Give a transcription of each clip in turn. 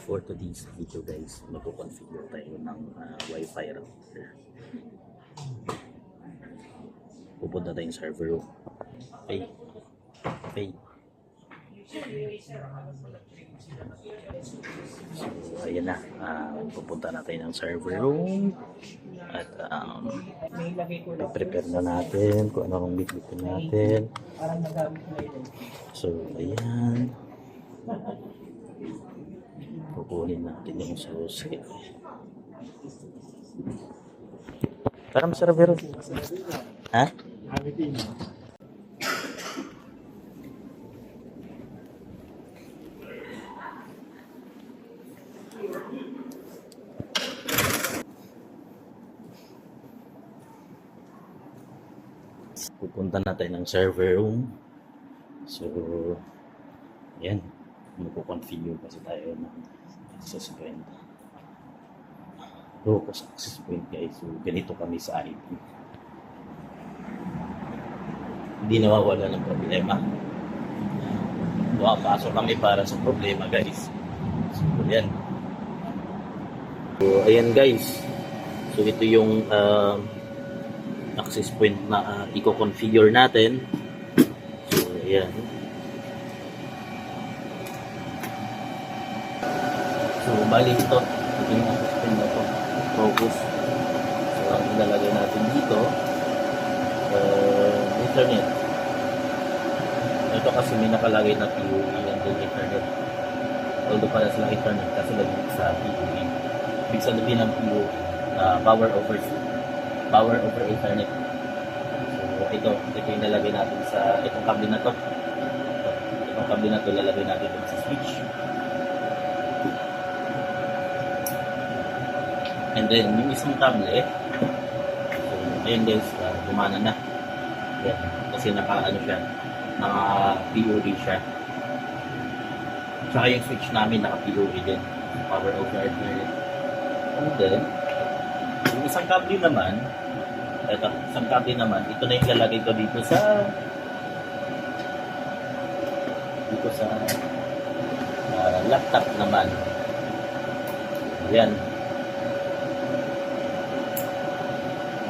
For today's video guys, magpo-configure tayo ng Wi-Fi router. Pupunta tayong server room. Okay. Okay. So, ayan na. Pupunta na tayo ng server room. At prepare na natin kung anong bitbitin natin. So, ayan. Kukunin natin yung susi. Parang server. Ha? Pupunta na tayo ng server room. So, ayan. Magpo-configure kasi tayo ng access point. Locus access point guys. So, ganito kami sa IP. Hindi nawawala ng problema. Pumapasok kami para sa problema guys. So, ayan. So, ayan guys. So, ito yung access point na i-configure natin. So, ayan. So, bali ito yung access point na ito. Focus. So, ang ilalagay natin dito, internet. Ito kasi may nakalagay na PoE and then internet. Although para silang internet kasi lagay sa PoE. Ibig sabihin ng PoE, power over Ethernet. So, ito yung lalagay natin sa itong kable na to. Itong kable na to lalagay natin sa switch. And then, yung isang kable, so, ayun guys, gumana na. Yan, kasi naka-ano siya, naka-PoE siya. Tsaka yung switch namin naka-PoE din. Power over Ethernet. And then, yung isang kable naman, ito na yung lalagay ko dito sa laptop naman. Ayan.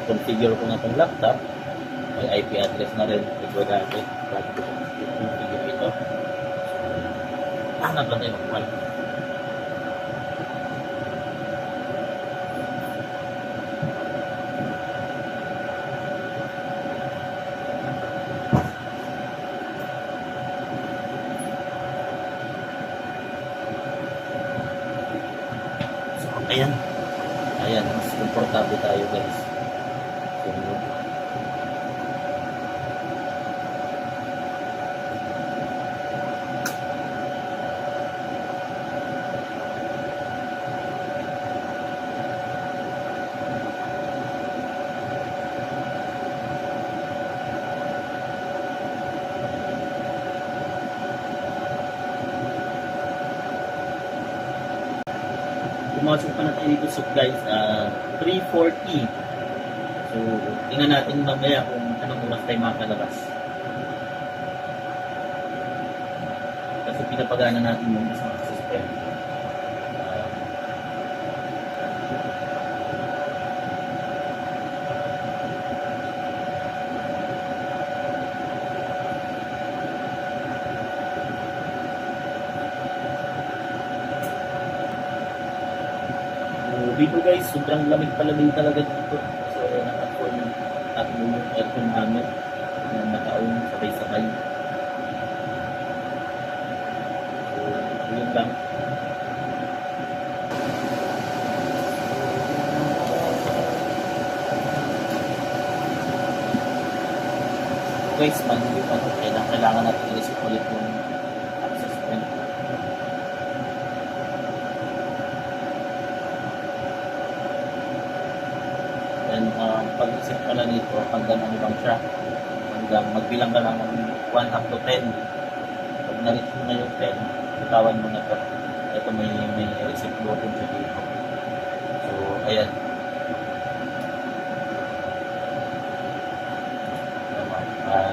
Configure ko na itong laptop. May IP address na rin. Ito dati. Bago ko configure ito. Hanap na tayo mag-wall. Ayan, mas komportable tayo guys. So, pumasok pa na tayo dito so guys, 3:40. So, tingnan natin mamaya kung anong oras tayo makalabas. Kasi pinapagana natin yung isang access point. Dito guys, sobrang lamig talaga dito. So, naka-on yung aircon namin na naka-on sabay-sabay. So, yun lang. Guys, kailangan natin i-reset ulit yung access point. Pag-isip ka na dito, hanggang ano lang siya, hanggang magbilang ka lang ng 1 up to 10. Pag na-reach mo na yung 10, bitawan mo na ito. Ito may reset button siya dito. So, ayan.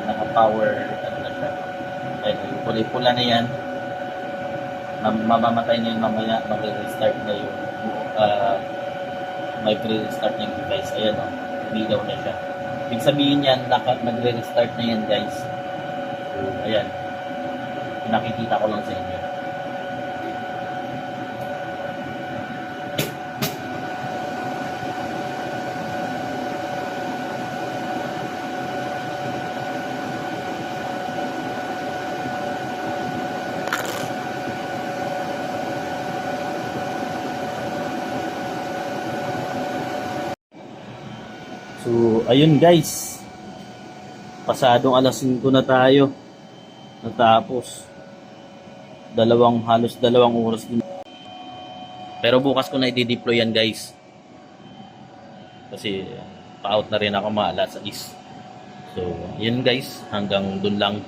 Naka-power, ano na siya. Ayun, yung kulay-pula na yan. mamamatay na yun mamaya, mag-restart na yung mag-restart na yung device. Ayan o, umilaw na siya. Ibig sabihin yan, nagre-restart na yan guys. So, ayan. Pinakikita ko lang sa inyo. So, ayun guys. Pasadong alas 5 na tayo. Natapos. Halos dalawang oras din. Pero bukas ko na i-deploy yan guys. Kasi pa-out na rin ako mga alas 6. So, yun guys. Hanggang dun lang.